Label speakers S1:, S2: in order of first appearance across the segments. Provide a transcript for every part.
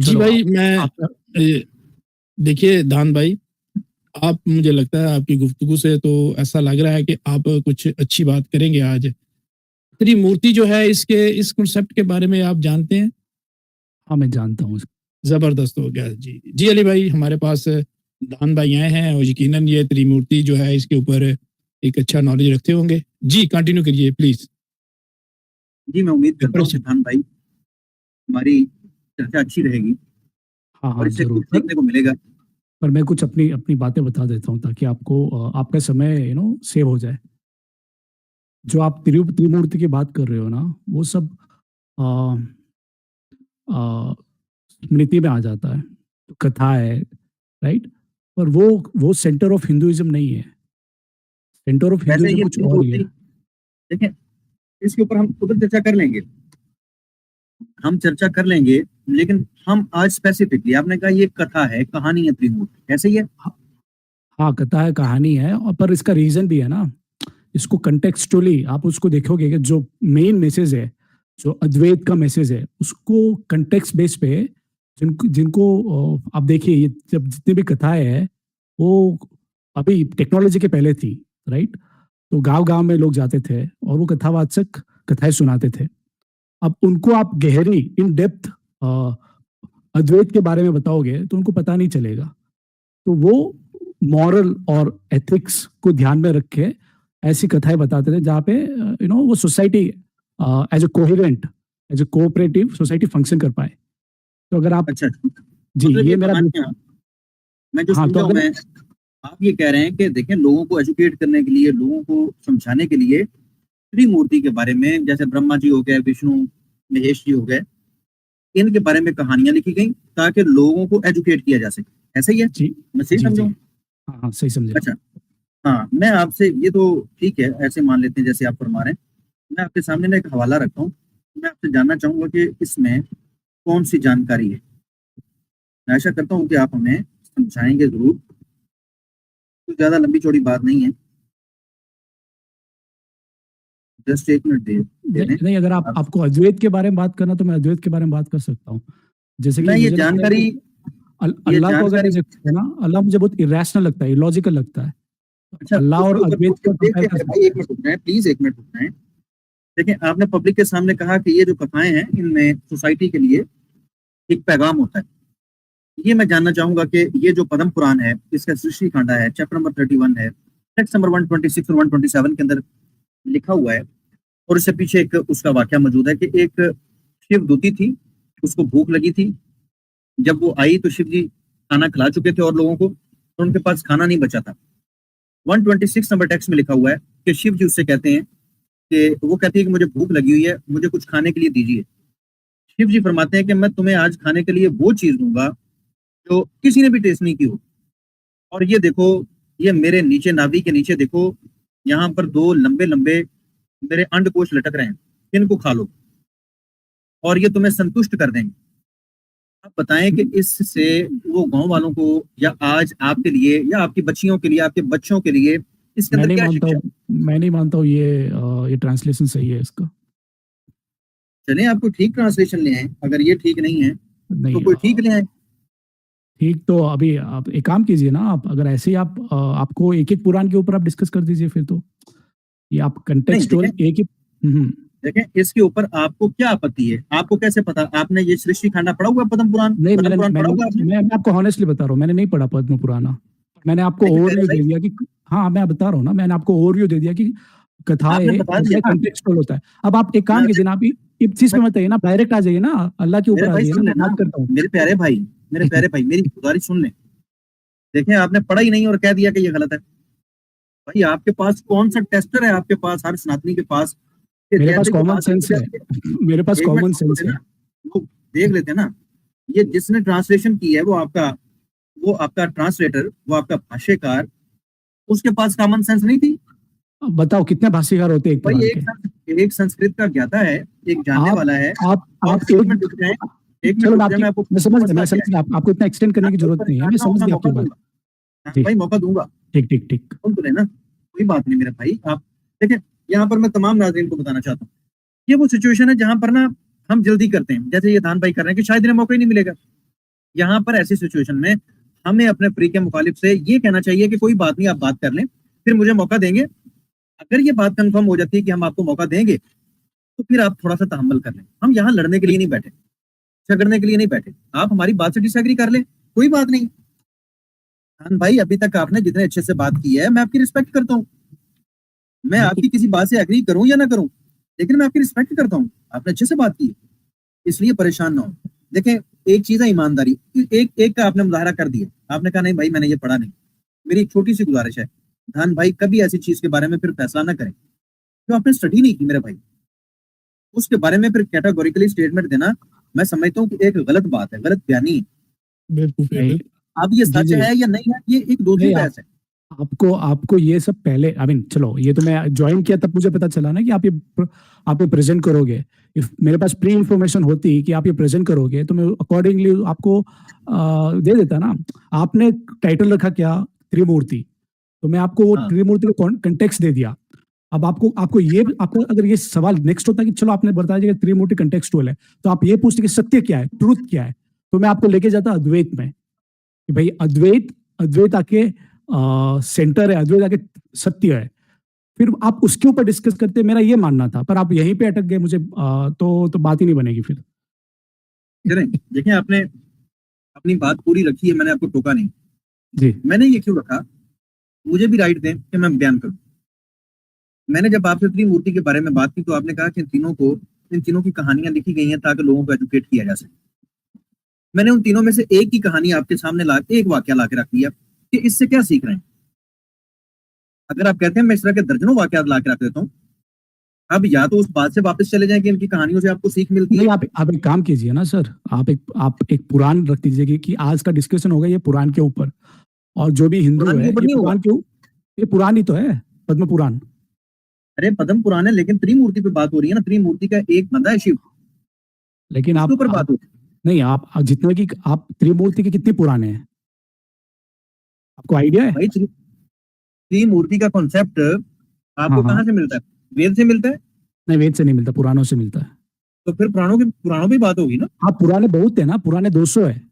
S1: जी
S2: चलो
S1: भाई,
S2: आपका
S1: देखिए धान भाई, आप मुझे लगता है आपकी गुफ्तगू से तो ऐसा लग रहा है कि आप कुछ अच्छी बात करेंगे आज। त्रिमूर्ति जो है इस कॉन्सेप्ट के बारे में आप जानते हैं?
S2: हाँ, मैं जानता हूँ।
S1: ज़बरदस्त हो गया जी। जी अली भाई, हमारे पास धान भाई आए हैं और यकीनन ये त्रिमूर्ति जो है इसके ऊपर एक अच्छा नॉलेज रखते होंगे। जी कंटिन्यू करिए प्लीज़।
S3: जी, मैं उम्मीद करता हूँ कि धान भाई हमारी चर्चा अच्छी रहेगी
S2: हाँ,
S3: और
S2: हाँ,
S3: इससे
S2: ज़रूर।
S3: कुछ सीखने को मिलेगा।
S2: पर मैं कुछ अपनी अपनी बातें बता देता हूँ ताकि आपको आपका समय सेव हो जाए। जो आप त्रिमूर्ति की बात कर रहे हो ना, वो सब अ अ, स्मृति में आ जाता है, कथा है, राइट? पर वो सेंटर ऑफ हिंदुइज़्म नहीं है। सेंटर ऑफ
S3: वैसे
S2: हिंदुइज़्म
S3: ये
S2: कुछ और ही
S3: त्रिमूर्ति
S2: है।
S3: देखें, इसके ऊपर हम उधर चर्चा कर लेंगे। हम चर्चा कर लेंगे, लेकिन हम आज स्पेसिफिकली आपने कहा ये कथा है, कहानी है त्रिमूर्ति, ऐसे ही है?
S2: हाँ, हाँ, कथा है, कहानी है और पर इसका रीज़न भी है ना। इसको कॉन्टेक्सचुअली आप उसको देखोगे कि जो मेन मैसेज है, जो अद्वैत का मैसेज है, उसको कॉन्टेक्स्ट बेस पे जिनको जिनको आप देखिए ये जब जितनी भी कथाएँ हैं, वो अभी टेक्नोलॉजी के पहले थी, राइट? तो गाँव-गाँव में लोग जाते थे और वो कथावाचक कथाएँ सुनाते थे। अब उनको आप गहरी इन डेप्थ अ, अद्वैत के बारे में बताओगे तो उनको पता नहीं चलेगा। तो वो मॉरल और एथिक्स को ध्यान में रख के ऐसी कथाएँ बताते थे जहाँ पे वो society as a coherent, as a cooperative society function कर पाए। तो अगर आप
S3: अच्छा,
S2: जी,
S3: मतलब
S2: ये
S3: ये
S2: मेरा
S3: कहानियाँ मैं जो
S2: हाँ, तो
S3: समझा हूँ
S2: अगर
S3: मैं, आप ये कह रहे हैं कि देखें लोगों को एजुकेट करने के लिए, लोगों को समझाने के लिए त्रिमूर्ति के बारे में जैसे ब्रह्मा जी हो गए, विष्णु, महेश जी हो गए, इनके बारे में कहानियाँ लिखी गई ताकि लोगों को एजुकेट किया जा सके। ऐसा ही है?
S2: जी,
S3: मैं सही
S2: जी,
S3: समझा
S2: जी।
S3: हूँ?
S2: हाँ, हाँ, सही समझे आप।
S3: अच्छा, हाँ, मैं आपसे ये तो ठीक है, ऐसे मान लेते हैं जैसे आप फरमा रहे हैं। मैं आपके सामने ना एक हवाला रखता हूँ। मैं आपसे जानना चाहूँगा कि इसमें कौन-सी जानकारी है? मैं आशा करता हूँ कि आप हमें समझाएँगे ज़रूर। कुछ ज़्यादा लंबी-चौड़ी बात नहीं है। जस्ट 1 मिनट दे
S2: नहीं,
S3: दें।
S2: नहीं अगर आप
S3: आप
S2: आपको अद्वैत के बारे में बात करना तो मैं अद्वैत के बारे में बात कर सकता हूँ। जैसे कि
S3: मैं
S2: मुझे लगता है कि
S3: ये
S2: अल्लाह को अगर मैं
S3: जानकारी
S2: देखूँ ना, अल्लाह मुझे बहुत इर्रेशनल लगता है, इलॉजिकल लगता है।
S3: अच्छा,
S2: अल्लाह
S3: उसके
S2: और
S3: ऊपर
S2: अद्वैत
S3: कुछ
S2: को
S3: देख
S2: कंपेयर कर
S3: मेरे भाई
S2: सकते
S3: 1
S2: हैं।
S3: मिनट रुक जाएँ, प्लीज़ 1 मिनट रुक जाएँ। देखिए, आपने पब्लिक के सामने कहा कि ये जो कथाएँ हैं, इनमें सोसाइटी के लिए एक पैगाम होता है। ये मैं जानना चाहूँगा कि ये जो पद्म पुराण है, इसका सृष्टि कांडा है, चैप्टर नंबर 31 है, टेक्स्ट नंबर 126 और 127 के अंदर लिखा हुआ है और इससे पीछे एक उसका वाकया मौजूद है कि एक शिवदूती थी, उसको भूख लगी थी। जब वो आई तो शिव जी खाना खिला चुके थे और लोगों को, तो उनके पास खाना नहीं बचा था। 126 नंबर टेक्स्ट में लिखा हुआ है कि शिव जी उससे कहते हैं कि वो कहती है कि मुझे भूख लगी हुई है, मुझे कुछ खाने के लिए दीजिए। शिव जी फरमाते हैं कि मैं तुम्हें आज खाने के लिए वो चीज़ दूँगा, जो किसी ने भी टेस्ट नहीं की हो। और ये देखो, ये मेरे नीचे नाभि के नीचे देखो, यहाँ पर 2 लंबे-लंबे मेरे अंडकोश लटक रहे हैं, इनको खा लो और ये तुम्हें संतुष्ट कर देंगे। आप बताएँ कि इससे वो गाँव वालों को या आज आपके लिए या आपकी बच्चियों के लिए, आपके बच्चों के लिए इसके
S2: मैं
S3: अंदर
S2: नहीं
S3: क्या
S2: मानता
S3: शिक्षा
S2: हूँ मैं नहीं मानता हूँ ये ट्रांसलेशन सही है इसका।
S3: चलें आपको ठीक ट्रांसलेशन ले आएँ, अगर ये ठीक नहीं है, तो
S2: नहीं
S3: कोई ठीक ले आएँ।
S2: ठीक तो अभी आप एक काम कीजिए ना आप अगर ऐसे ही आपको एक-एक पुराण के ऊपर आप डिस्कस कर दीजिए फिर तो। ये आप
S3: नहीं
S2: कॉन्टेक्सचुअल
S3: देखें
S2: एक ही हुँ।
S3: देखें, इसके ऊपर आपको क्या आपत्ति है? आपको कैसे पता? आपने ये सृष्टि खांडा पढ़ा हुआ है
S2: नहीं
S3: पद्म
S2: मैंने
S3: पुराण पढ़ा
S2: मैंने
S3: हुआ है आपने?
S2: मैं आपको हॉनेस्टली बता रहा हूँ, मैंने नहीं पढ़ा पद्म पुराण। मैंने आपको
S3: मेरे प्यारे
S2: ओवरव्यू
S3: भाई,
S2: दे दिया कि हाँ, मैं बता रहा हूँ ना, मैंने आपको ओवरव्यू दे दिया कि
S3: आपने
S2: कथाएँ
S3: बता
S2: होता
S3: दिया
S2: है
S3: ना।
S2: कॉन्टेक्सचुअल होता है। अब आप एक
S3: मैं
S2: काम कीजिए ना, आप इस चीज़ पे
S3: मैं
S2: मत आइए ना, डायरेक्ट आ जाइए ना, अल्लाह के
S3: मेरे
S2: ऊपर आ
S3: भाई
S2: जाइए ना,
S3: सुन
S2: मैं
S3: लेना,
S2: बात करता हूँ।
S3: मेरे प्यारे भाई मेरी गुज़ारिश सुन लें। देखें आपने पढ़ा ही नहीं और कह दिया कि ये गलत है। भाई आपके पास कौन-सा टेस्टर है आपके पास, हर सनातनी के पास, कि
S2: मेरे पास
S3: जैसे कोई
S2: कॉमन
S3: बात
S2: सेंस
S3: पूछ
S2: है।
S3: जाती है।
S2: मेरे पास
S3: 1 मिनट
S2: कॉमन
S3: रुक
S2: सेंस है।
S3: लेना, वो देख लेते हैं ना। ये जिसने ट्रांसलेशन की है वो आपका ट्रांसलेटर, वो आपका भाष्यकार, उसके पास कॉमन सेंस नहीं थी?
S2: अब बताओ कितने भाष्यकार होते हैं एक
S3: भाई
S2: पुराण के?
S3: एक संस्कृत का ज्ञाता है, एक जानने
S2: आप
S3: वाला है। और
S2: आप
S3: 1
S2: एक
S3: मिनट रुक जाएँ, 1 मिनट
S2: चलो
S3: रुक जाएँ, मैं आपको
S2: मैं
S3: मसला
S2: समझ
S3: क्या है।
S2: गया आपको इतना एक्सटेंड करने
S3: मैं
S2: की
S3: कोई
S2: ज़रूरत नहीं है, मैं
S3: परेशान ना हो,
S2: समझ
S3: मैं
S2: गया
S3: मौका
S2: आपकी बात।
S3: दूँगा। हाँ,
S2: जी,
S3: भाई मौका दूँगा।
S2: ठीक, ठीक, ठीक।
S3: सुन तो लेना, कोई बात नहीं मेरे भाई। आप देखिए, यहाँ पर मैं तमाम नाज़रीन को बताना चाहता हूँ, ये वो सिचुएशन है जहाँ पर ना हम जल्दी करते हैं, जैसे ये दान भाई कर रहे हैं कि शायद इन्हें मौका ही नहीं मिलेगा। यहाँ पर ऐसी सिचुएशन में हमें अपने फ्री के मुखालिफ से ये कहना चाहिए कि कोई बात नहीं, आप बात कर लें, फिर मुझे मौका देंगे। अगर ये बात कंफर्म हो जाती है कि हम आपको मौका देंगे, तो फिर आप थोड़ा सा तहम्मुल कर लें। हम यहाँ लड़ने के लिए नहीं बैठे, झगड़ने के लिए नहीं बैठे। आप हमारी बात से डिसएग्री कर लें, कोई बात नहीं। खान भाई, अभी तक आपने जितने अच्छे से बात की है, मैं आपकी रिस्पेक्ट करता हूँ। मैं आपकी किसी बात से एग्री करूं या ना करूं, लेकिन मैं आपकी रिस्पेक्ट करता हूँ। आपने अच्छे से बात की, इसलिए परेशान ना हो। देखें, एक चीज है ईमानदारी। एक का आपने मुजाहरा कर दिया, आपने कहा नहीं भाई मैंने ये पढ़ा नहीं। मेरी एक छोटी सी गुजारिश है, धान भाई कभी ऐसी चीज के बारे में फिर फैसला ना करें जो आपने स्टडी नहीं की मेरे भाई। उसके बारे में फिर कैटेगोरिकली स्टेटमेंट देना, मैं समझता हूँ कि एक गलत बात है, गलत बयानी है।
S1: बेवकूफ़ी है।
S2: नहीं,
S3: अब ये
S2: जी,
S3: सच
S2: जी।
S3: है या नहीं है, ये एक दूसरी
S2: नहीं,
S3: बहस है।
S2: आपको आपको ये सब पहले आई मीन चलो, ये तो मैं ज्वाइन किया तब मुझे पता चला ना कि आप ये प्रेजेंट करोगे। इफ मेरे पास प्री इंफॉर्मेशन होती कि आप ये प्रेजेंट करोगे तो मैं अकॉर्डिंगली आपको दे देता ना। आपने टाइटल रखा क्या, त्रिमूर्ति, तो मैं आपको वो
S3: हाँ।
S2: त्रिमूर्ति का कंटेक्स्ट दे दिया। अब आपको अगर ये सवाल नेक्स्ट होता कि चलो आपने बता दिया कि त्रिमूर्ति कंटेक्सुअल है, तो आप ये पूछते कि सत्य क्या है, ट्रूथ क्या है, तो मैं आपको लेके जाता अद्वैत में कि भाई अद्वैत आके सेंटर है, अद्वैत आके सत्य है। फिर आप उसके ऊपर डिस्कस करते, मेरा ये मानना था, पर आप यहीं पे अटक गए। मुझे तो बात ही नहीं बनेगी फिर।
S3: चलें, देखिए आपने अपनी बात पूरी रखी है, मैंने आपको टोका नहीं।
S2: जी,
S3: मैंने ये क्यों रखा, मुझे भी राइट दें कि मैं बयान करूं। मैंने जब आपसे त्रिमूर्ति के बारे में बात की तो आपने कहा कि इन तीनों की कहानियां लिखी गई हैं ताकि लोगों को एजुकेट किया जा सके। मैंने उन तीनों में से एक की कहानी आपके सामने एक वाकया ला के रख दिया कि इससे क्या सीख रहे हैं। अगर आप कहते हैं मैं इस तरह के दर्जनों वाकयात ला के रख देता हूँ, अब या तो उस बात से वापस चले जाएं कि इनकी कहानियों से आपको सीख मिलती है।
S2: नहीं, आप एक काम कीजिए ना सर, आप एक पुराण रख दीजिए कि आज का डिस्कशन होगा ये पुराण के ऊपर, और जो भी हिंदू
S3: पुराण के
S2: है
S3: ऊपर
S2: ये
S3: नहीं होगा।
S2: ये पुराण ही तो है, पद्म पुराण।
S3: अरे पद्म पुराण है, लेकिन त्रिमूर्ति पे बात हो रही है ना। त्रिमूर्ति का एक बंदा है शिव,
S2: लेकिन
S3: उसके ऊपर बात हो रही है।
S2: नहीं, आप जितने की आप त्रिमूर्ति के कितने पुराने हैं, आपको आइडिया है?
S3: भाई त्रिमूर्ति का कॉन्सेप्ट आपको
S2: हाँ, हाँ।
S3: कहाँ से मिलता है? वेद से मिलता है।
S2: नहीं, वेद से नहीं मिलता, पुराणों से मिलता है।
S3: तो फिर पुराणों पे बात होगी ना।
S2: हाँ, पुराने बहुत है ना, पुराने 200 है।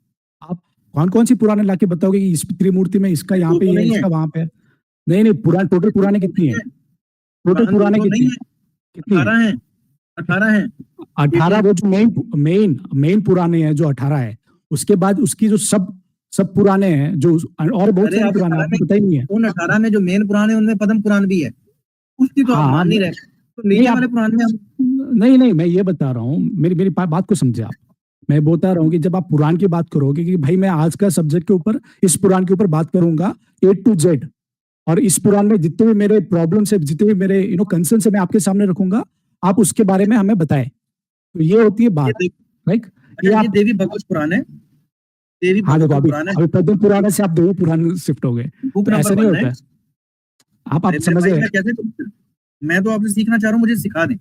S2: आप कौन सी पुराने लाके बताओगे कि इस त्रिमूर्ति में इसका यहाँ पे
S3: 200
S2: ये है,
S3: नहीं है,
S2: इसका वहां पे है? नहीं, पुराने टोटल पुराने
S3: 200
S2: कितनी
S3: नहीं
S2: है?
S3: है,
S2: टोटल
S3: पुराण
S2: पुराने
S3: 200 नहीं है,
S2: कितनी है?
S3: 18 है, 18 है।
S2: 18, वो जो मेन पुराने हैं जो 18 है, उसके बाद उसकी जो सब पुराने हैं जो और बहुत
S3: अरे
S2: सारे
S3: आप
S2: पुराने,
S3: 18
S2: आपको पता ही नहीं है।
S3: उन 18 में जो मेन पुराण है उनमें पद्म पुराण भी है, उसकी तो आप
S2: हाँ,
S3: मान नहीं रहे। तो
S2: नहीं
S3: नीचे
S2: आप
S3: वाले पुराण में हम
S2: नहीं, मैं ये बता रहा हूँ, मेरी बात को समझे आप। मैं बता रहा हूँ कि जब आप पुराण की बात करोगे कि भाई मैं आज का सब्जेक्ट के ऊपर इस पुराण के ऊपर बात करूंगा A to Z, और इस पुराण में जितने भी मेरे प्रॉब्लम्स है, जितने भी मेरे कंसर्न है, मैं आपके सामने रखूंगा, आप उसके बारे में हमें बताएं। तो ये होती है
S3: ये
S2: बात, राइट? ये
S3: अच्छा, ये
S2: आप
S3: देवी भगवत पुराण है, देवी
S2: हाँ देखो,
S3: भगवत
S2: अभी
S3: पुराण है,
S2: अभी पद्म पुराण से आप देवी पुराण शिफ्ट हो गए,
S3: बुक
S2: तो ऐसा
S3: नंबर
S2: नहीं
S3: 1
S2: होता
S3: है।
S2: है। आप
S3: अरे मेरे
S2: समझ
S3: भाई,
S2: रहे हैं?
S3: मैं कैसे, मैं तो आपसे सीखना चाह रहा हूँ, मुझे सिखा दें।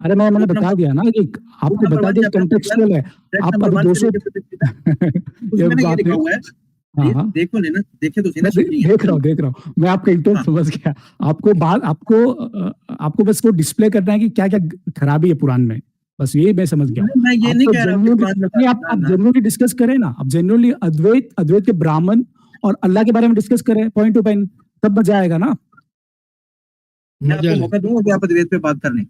S2: अरे मैंने
S3: बुक
S2: बता
S3: नंबर
S2: दिया ना कि
S3: बुक
S2: आपको
S3: नंबर
S2: बता
S3: 1
S2: दिया
S3: चैप्टर 12
S2: कंटेक्सुअल है।
S3: टेक्स्ट
S2: आप
S3: नंबर
S2: अभी
S3: 1 से
S2: 200
S3: लेकर 56 तक
S2: ये
S3: उसमें ना ये
S2: बात
S3: लिखा
S2: है।
S3: हुआ है।
S2: हाँ, हाँ,
S3: देखो लेना, देखे तो सही ना
S2: मैं
S3: शिव जी है।
S2: देख रहा हूँ, मैं आपका इंटेंट
S3: हाँ,
S2: समझ गया। आपको बस वो डिस्प्ले करना है कि क्या क्या खराबी है पुराण में, बस यही मैं समझ गया हूँ।
S3: मैं ये
S2: आप
S3: नहीं
S2: तो
S3: कह रहा हूँ कि
S2: जेन्युइनली
S3: पुराण में
S2: नहीं,
S3: ना
S2: आप
S3: ना
S2: जेन्युइनली डिस्कस करें ना, आप जेन्युइनली अद्वैत के ब्राह्मण और अल्लाह के बारे में डिस्कस करें पॉइंट टू पॉइंट, तब मजा आएगा ना।
S3: मैं
S1: मजा
S3: आपको
S1: है।
S3: मौका दूंगा कि आप अद्वैत पे बात करने,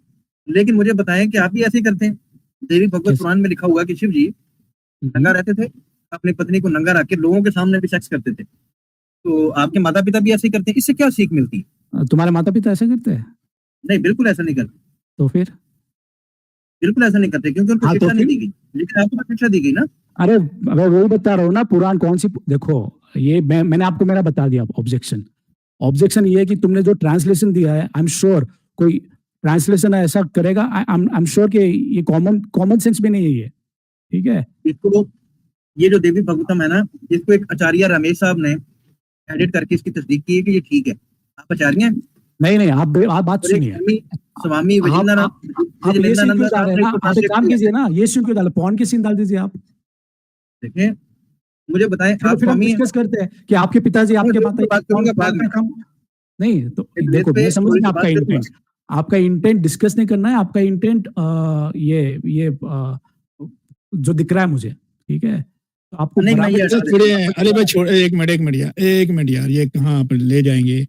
S3: लेकिन मुझे बताएं कि आप भी ऐसे ही करते हैं। देवी भगवत
S2: कैसे?
S3: पुराण में लिखा हुआ है कि शिव जी नंगा रहते थे, अपनी पत्नी को नंगा रख के लोगों के सामने भी सेक्स करते थे। तो आपके माता पिता भी ऐसे ही करते हैं, इससे क्या सीख मिलती है?
S2: तुम्हारे माता पिता ऐसा करते हैं?
S3: नहीं, बिल्कुल ऐसा नहीं करते,
S2: तो फिर?
S3: बिल्कुल ऐसा नहीं करते, क्योंकि उनको
S2: हाँ, तो
S3: शिक्षा नहीं
S2: फिर
S3: दी गई। लेकिन आपको तो शिक्षा दी गई ना।
S2: अरे मैं वही बता रहा हूँ ना, पुराण कौन सी देखो, ये मैंने आपको मेरा बता दिया ऑब्जेक्शन ये है कि तुमने जो ट्रांसलेशन दिया है, आई एम श्योर कोई ट्रांसलेशन ऐसा करेगा, आई एम श्योर कि ये कॉमन सेंस भी नहीं है ये, ठीक है?
S3: इसको, ये जो देवी भगवतम है ना, इसको एक आचार्य रमेश साहब ने एडिट करके इसकी तस्दीक की है कि ये ठीक है। आप आचार्य हैं?
S2: नहीं, आप बात
S3: और एक
S2: सुनिए।
S3: स्वामी
S2: आप ये सीन क्यों
S3: विजयेंद्रानंद
S2: डाल
S3: साहब
S2: रहे हैं
S3: ने
S2: ना,
S3: इसको
S2: आप एक
S3: ट्रांसलेट
S2: काम
S3: किया।
S2: कीजिए ना, ये सीन क्यों डाले, पॉन के सीन डाल दीजिए आप।
S3: देखिए, मुझे बताएं,
S2: चलो
S3: आप
S2: फिर हम
S3: स्वामी हैं?
S2: डिस्कस करते हैं कि आपके पिताजी
S3: मैं
S2: आपके
S3: अद्वैत
S2: माता
S3: पे बात करूंगा बाद में।
S2: काम नहीं, तो
S3: अद्वैत
S2: देखो
S3: पे
S2: मैं समझ
S3: थोड़ी
S2: गया
S3: सी बात करूंगा।
S2: आपका इंटेंट डिस्कस नहीं करना है, आपका इंटेंट ये जो दिख रहा है मुझे, ठीक है? तो आपको
S3: नहीं, मैं
S2: बराबर
S3: ये
S1: अरे
S3: हटा
S1: छोड़े
S3: देता हूँ।
S1: अरे भाई छोड़, एक मिनट यार, ये कहाँ आप ले जाएंगे।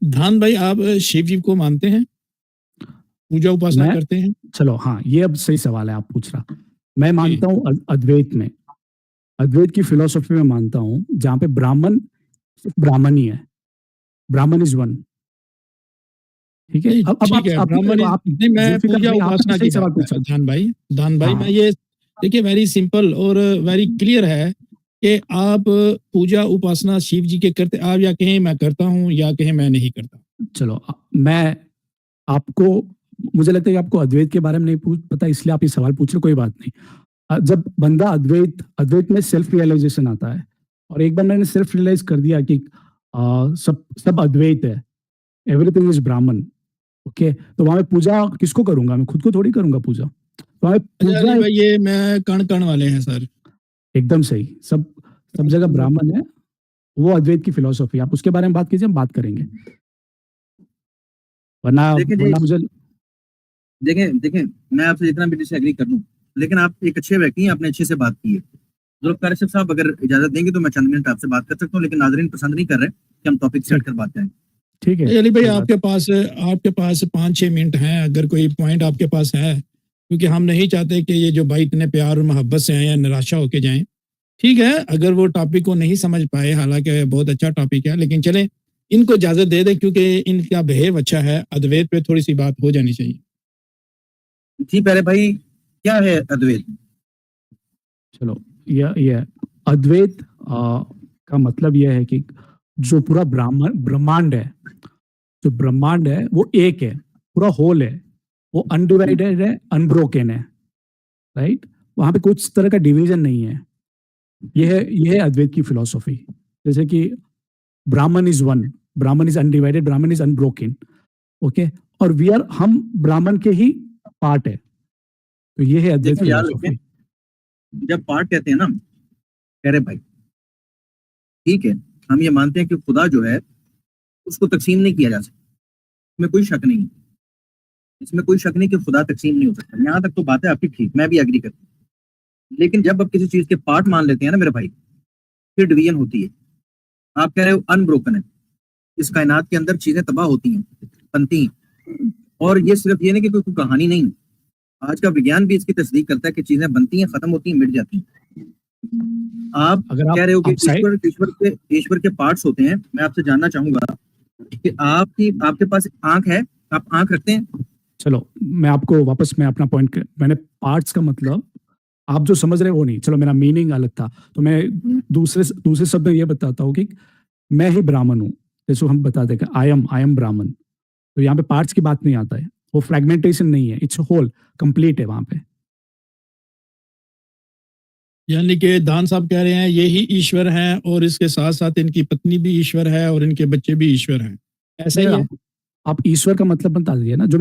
S1: धान भाई, आप शिव जी को मानते हैं, पूजा उपासना
S2: मैं
S1: करते हैं?
S2: चलो हाँ, ये अब सही सवाल है आप पूछ रहा। मैं
S1: जी।
S2: मानता हूँ अद्वैत में, अद्वैत की फिलोसफी में मानता हूँ, जहाँ पे ब्राह्मण सिर्फ ब्राह्मण ही है, ब्राह्मण इज वन। ठीक है,
S1: नहीं
S2: अब
S1: ठीक है, ब्राह्मण
S2: आप
S1: नहीं, मैं
S2: जुल्फिकार
S1: पूजा
S2: भाई आपने
S1: उपासना
S2: सही
S1: की
S2: सवाल
S1: बात
S2: पूछा।
S1: धान भाई मैं
S2: हाँ
S1: ये देखिए, वेरी सिंपल और वेरी क्लियर है कि आप पूजा उपासना शिव जी के करते, आप या कहें मैं करता हूँ या कहें मैं नहीं करता।
S2: चलो मैं आपको, मुझे लगता है कि आपको अद्वैत के बारे में नहीं पता, इसलिए आप ये सवाल पूछ रहे, कोई बात नहीं। जब बंदा अद्वैत अद्वैत में सेल्फ रियलाइजेशन आता है, और एक बार मैंने सेल्फ रियलाइज कर दिया कि सब सब अद्वैत है, एवरीथिंग इज ब्राह्मण, ओके, तो वहां पे पूजा किसको करूंगा? मैं खुद को थोड़ी करूंगा पूजा। तो वहां पे
S1: अच्छा
S2: पूजा
S1: अली भाई, ये मैं कण कण वाले हैं सर।
S2: एकदम सही, सब सब जगह ब्राह्मण है, वो अद्वैत की फिलोसॉफी। आप उसके बारे में बात कीजिए, हम बात करेंगे, वरना
S3: देखिए जी,
S2: वरना मुझे
S3: देखें देखें, मैं आपसे जितना भी डिसएग्री कर लूं, लेकिन आप एक अच्छे व्यक्ति हैं, आपने अच्छे से बात की है। जुल्फ़िकार कश्यप साहब, अगर इजाजत देंगे तो मैं चंद मिनट आपसे बात कर सकता हूँ, लेकिन नाजरीन पसंद नहीं कर रहे कि हम टॉपिक से
S2: ठीक
S3: हटकर बात करें।
S2: ठीक है,
S1: नहीं अली भाई,
S2: कोई बात।
S1: आपके पास 5-6 मिनट हैं, अगर कोई पॉइंट आपके पास है, क्योंकि हम नहीं चाहते कि ये जो भाई इतने प्यार और मोहब्बत से आए या निराशा होके जाएं। ठीक है, अगर वो टॉपिक को नहीं समझ पाए, हालांकि बहुत अच्छा टॉपिक है, लेकिन चलें इनको इजाजत दे दें, क्योंकि इनका बिहेव अच्छा है, अद्वैत पे थोड़ी सी बात हो जानी चाहिए।
S3: जी प्यारे भाई, क्या है अद्वैत?
S2: चलो, यह अद्वैत का मतलब यह है कि जो पूरा ब्रह्मांड है, जो ब्रह्मांड है वो एक है, पूरा होल है, वो अनडिवाइडेड है, अनब्रोकन है, राइट? वहां पे कुछ तरह का डिवीजन नहीं है। यह है अद्वैत की फिलोसॉफी। जैसे कि ब्राह्मण इज वन, ब्राह्मण इज अनडिवाइडेड, ब्राह्मण इज अनब्रोकन, ओके, और हम ब्राह्मण के ही पार्ट है। तो ये है अद्वैत
S3: देखो याद रखें,
S2: फिलोसॉफी।
S3: जब पार्ट कहते हैं ना प्यारे भाई, ठीक है, हम ये मानते हैं कि खुदा जो है उसको तकसीम नहीं किया जा सकता, इसमें कोई शक नहीं है, इसमें कोई शक नहीं कि खुदा तकसीम नहीं हो सकता। यहाँ तक तो बात है आपकी ठीक, मैं भी एग्री करता हूँ। लेकिन जब आप किसी चीज के पार्ट मान लेते हैं ना मेरे भाई, फिर डिवीजन होती है। आप कह रहे हो अनब्रोकन है, इस कायनात के अंदर चीजें तबाह होती हैं, बनती हैं, और ये सिर्फ ये नहीं कि कोई कहानी नहीं है, आज का विज्ञान भी इसकी तस्दीक करता है कि चीजें बनती हैं, खत्म होती हैं, मिट जाती हैं। आप
S2: अगर
S3: कह रहे हो कि
S2: आप साइड
S3: ईश्वर के पार्ट्स होते हैं। मैं आपसे जानना चाहूंगा कि आपके पास आंख है, आप आंख रखते हैं?
S2: चलो, मैं आपको वापस, मैं अपना पॉइंट, मैंने पार्ट्स का मतलब आप जो समझ रहे हो वो नहीं, चलो मेरा मीनिंग अलग था, तो मैं दूसरे शब्द में ये बताता हूँ कि मैं ही ब्राह्मण हूँ। जैसे हम बता दें कि आई एम ब्राह्मण, तो यहाँ पे पार्ट्स की बात नहीं आता है, वो फ्रेगमेंटेशन नहीं है, इट्स होल, कंप्लीट है वहां पे।
S1: यानी कि दान साहब कह रहे हैं यही ईश्वर हैं, और इसके साथ साथ इनकी पत्नी भी ईश्वर है और इनके बच्चे भी ईश्वर हैं, ऐसा
S2: नहीं,
S1: ही है?
S2: आप ईश्वर का मतलब बता दीजिए ना, जो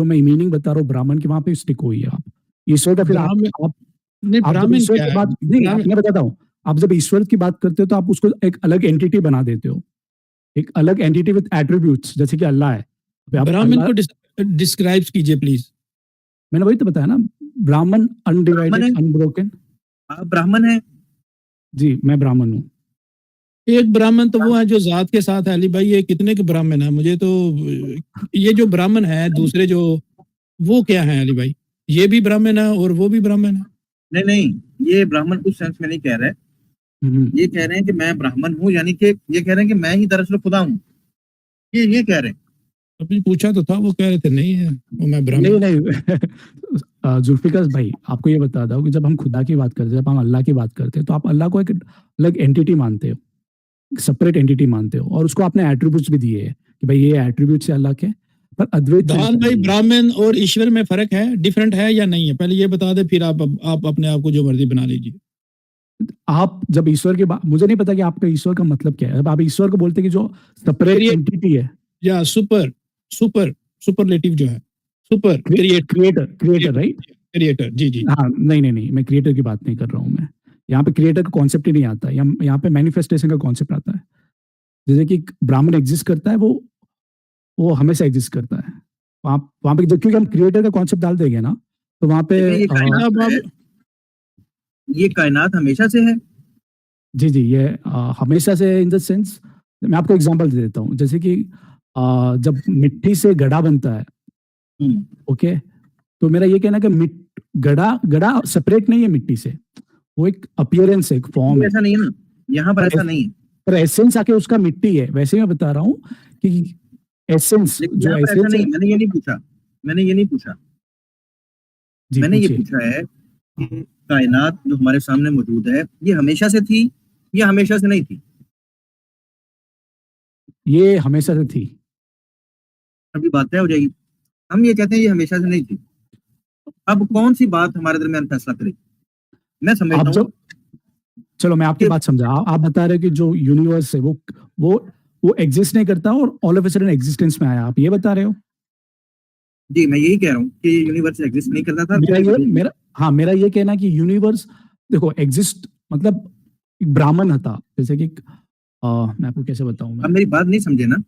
S2: मैं मीनिंग बता रहा हूँ ब्राह्मण की, वहां पे स्टिक हुई है आप। ईश्वर का फिर
S1: ब्राह्मण
S2: आप
S1: नहीं,
S2: आप जब
S1: ब्राह्मण
S2: ईश्वर
S1: क्या
S2: की
S1: है?
S2: बात नहीं,
S1: ब्राह्मण
S2: मैं बताता हूँ, आप जब ईश्वर की बात करते हो तो आप उसको एक अलग एंटिटी बना देते हो, एक अलग एंटिटी विद एट्रीब्यूट्स, जैसे कि अल्लाह है। अभी आप
S1: ब्राह्मण
S2: अल्लाह,
S1: को डिस्क्राइब कीजिए प्लीज।
S2: मैंने वही तो बताया ना, ब्राह्मण
S3: ब्राह्मण
S2: अनडिवाइडेड
S3: है,
S2: अनब्रोकन।
S3: आप ब्राह्मण हैं।
S2: जी, मैं ब्राह्मण हूँ।
S1: एक ब्राह्मण तो वो है जो जात के साथ है। अली भाई, ये कितने के ब्राह्मण है? मुझे तो ये जो ब्राह्मण है दूसरे जो, वो क्या है अली भाई? ये भी ब्राह्मण है और वो भी ब्राह्मण है?
S3: नहीं नहीं, ये ब्राह्मण उस सेंस में नहीं कह रहे, ये कह रहे हैं कि मैं ब्राह्मण हूँ, यानी कि ये कह रहे हैं कि मैं ही दरअसल खुदा हूँ, ये कह रहे हैं।
S1: अभी पूछा तो था, वो कह रहे थे नहीं है वो, मैं
S2: नहीं
S1: ब्राह्मण।
S2: नहीं जुल्फिकार भाई, आपको ये बता दो कि जब हम खुदा की बात करते हैं, जब हम अल्लाह की बात करते हैं, तो आप अल्लाह को एक अलग एंटिटी मानते हो, सेपरेट एंटिटी मानते हो, और उसको आपने एट्रीब्यूट्स भी दिए हैं कि भाई ये एट्रीब्यूट्स है अल्लाह के। पर अद्वैत में
S1: दान
S2: ऐसा
S1: भाई,
S2: नहीं है।
S1: ब्राह्मण और ईश्वर में फर्क है, डिफरेंट है या नहीं है? पहले ये बता दे, फिर आप अपने आप को जो मर्जी बना लीजिए।
S2: आप जब ईश्वर की बात, मुझे नहीं पता कि आपका ईश्वर का मतलब क्या है, जब आप ईश्वर को बोलते हैं कि जो सेपरेट
S1: क्रिएट
S2: एंटिटी है,
S1: या सुपर सुपर सुपरलेटिव जो है, super
S2: creator creator, right?
S1: Creator, जी जी।
S2: हाँ, नहीं, मैं क्रिएटर की बात नहीं कर रहा हूँ। मैं यहाँ पे क्रिएटर का कॉन्सेप्ट ही नहीं आता है, यहाँ पे मैनिफेस्टेशन का कॉन्सेप्ट आता है। जैसे कि ब्राह्मण एग्जिस्ट करता है, वो हमेशा एग्जिस्ट करता है। वहाँ पे जब, क्योंकि हम क्रिएटर का कॉन्सेप्ट डाल देंगे ना, तो वहाँ पे
S3: देखिए ये
S1: भाई
S3: कायनात
S1: साहब
S3: जो है,
S1: आप
S3: ये कायनात हमेशा से है?
S2: जी, जी, ये हमेशा से इन द सेंस मैं आपको एग्ज़ाम्पल दे देता हूँ। जैसे कि जब मिट्टी से घड़ा बनता है,
S3: हुँ,
S2: ओके? तो मेरा ये कहना है कि घड़ा घड़ा सेपरेट नहीं है मिट्टी से। वो एक अपीयरेंस है, एक फॉर्म
S3: ये
S2: है।
S3: ऐसा नहीं है ना, यहाँ पर
S2: पर
S3: ऐसा
S2: एस
S3: नहीं है।
S2: पर एसेंस आके उसका मिट्टी है। वैसे मैं बता रहा हूँ कि एसेंस
S3: लेकिन
S2: जो
S3: यहाँ पर ऐसा
S2: एसेंस
S3: नहीं
S2: है।
S3: है, मैंने ये नहीं पूछा, मैंने ये नहीं पूछा।
S2: जी,
S3: मैंने ये
S2: पूछिए।
S3: पूछा है कि
S2: हाँ,
S3: कायनात जो हमारे सामने मौजूद है, ये हमेशा से थी या हमेशा से नहीं थी?
S2: ये हमेशा से थी।
S3: अभी बात तय हो जाएगी। हम ये कहते हैं ये हमेशा से नहीं थी। अब कौन-सी बात हमारे दरमियान फैसला करेगी? मैं
S2: आप
S3: समझता हूँ
S2: जब चलो मैं आपकी
S3: कि
S2: बात समझा। आप बता रहे हो कि जो यूनिवर्स है वो वो एग्ज़िस्ट नहीं करता और all of a sudden existence में आया। आप ये बता रहे हो?
S3: जी, मैं यही कह रहा हूँ कि ये यूनिवर्स एग्ज़िस्ट नहीं करता था,
S2: मेरा
S3: पहले
S2: ये
S3: वजूद में
S2: मेरा हाँ, मेरा ये कहना है कि यूनिवर्स देखो एग्ज़िस्ट मतलब एक ब्राह्मण था। जैसे कि मैं आपको कैसे बताऊँ
S3: अब
S2: मैं?
S3: मेरी बात नहीं समझे ना?
S2: मैं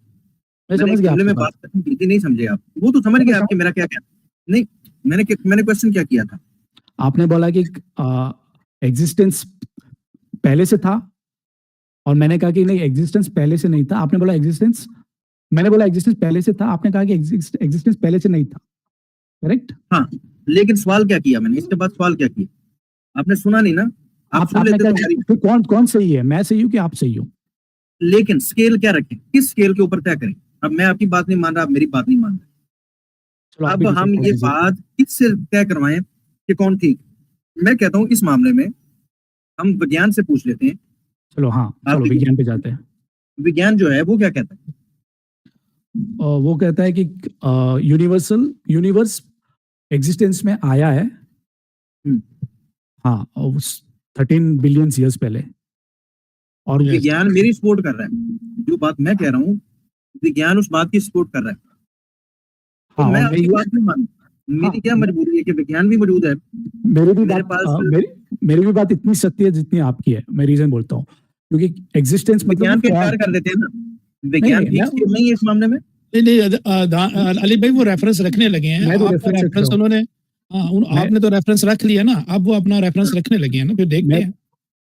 S3: मैंने
S2: समझ
S3: एक
S2: गया
S3: जुमले
S2: आपकी
S3: में
S2: बात।
S3: बात खत्म की थी, नहीं समझे आप। वो तो समझ
S2: मैं
S3: गए
S2: सम
S3: आपके मेरा क्या कहना। नहीं, मैंने क्वेश्चन क्या किया था?
S2: आपने बोला कि एग्जिस्टेंस पहले से था और मैंने कहा कि नहीं एग्जिस्टेंस पहले से नहीं था। आपने बोला एग्जिस्टेंस मैंने बोला एग्जिस्टेंस पहले से था, आपने कहा कि एग्जिस्टेंस पहले से नहीं था, करेक्ट?
S3: हाँ, लेकिन सवाल क्या किया मैंने? इसके बाद सवाल क्या किया? आपने सुना नहीं ना? आप
S2: आप
S3: सुन
S2: आपने
S3: लेते
S2: कहा
S3: तो हमारी
S2: फिर कौन कौन सही है? मैं सही हूँ कि आप सही हो?
S3: लेकिन स्केल क्या रखें? किस स्केल के ऊपर तय करें? अब मैं आपकी बात नहीं मान रहा, आप मेरी बात नहीं मान रहे।
S2: चलो आप
S3: अब
S2: ही डिसाइड
S3: हम
S2: कर
S3: ये
S2: दीजिए।
S3: बात किससे तय करवाएँ कि कौन ठीक? मैं कहता हूँ इस मामले में हम विज्ञान से पूछ लेते हैं।
S2: चलो हाँ,
S3: आप
S2: चलो विज्ञान पे जाते हैं।
S3: विज्ञान जो है वो क्या कहता है?
S2: वो कहता है कि यूनिवर्स एग्जिस्टेंस में आया है।
S3: हुँ,
S2: हाँ, और 13 बिलियन ईयर्स पहले। और
S1: यस।
S3: विज्ञान मेरी सपोर्ट कर रहा है। जो बात मैं कह रहा हूँ, विज्ञान उस बात की सपोर्ट कर रहा है। तो
S2: हाँ,
S3: मैं
S2: और मैं
S3: आपकी
S2: ये
S3: बात नहीं मानूँ।
S2: हाँ,
S3: मेरी क्या मजबूरी है कि विज्ञान भी मौजूद है।
S2: मेरी भी
S3: मेरे
S2: बात
S3: पास
S2: मेरी भी बात इतनी सत्य है जितनी आपकी है। मैं रीजन बोलता हूँ क्योंकि एग्जिस्टेंस मतलब वो
S3: विज्ञान का
S2: फॉर्म।
S3: इनकार कर देते हैं ना।
S2: नहीं
S3: विज्ञान
S2: नहीं
S3: ठीक स्टेप नहीं है इस मामले में।
S1: नहीं नहीं अली भाई वो रेफरेंस रखने लगे हैं।
S2: मैं तो
S1: आपका
S2: रेफरेंस रख रहा
S1: रेफरेंस
S2: हूँ।
S1: उन्होंने
S2: मैं
S1: आपने तो रेफरेंस रख लिया ना, अब वो अपना रेफरेंस रखने लगे हैं ना, फिर देखते
S2: मैं
S1: हैं।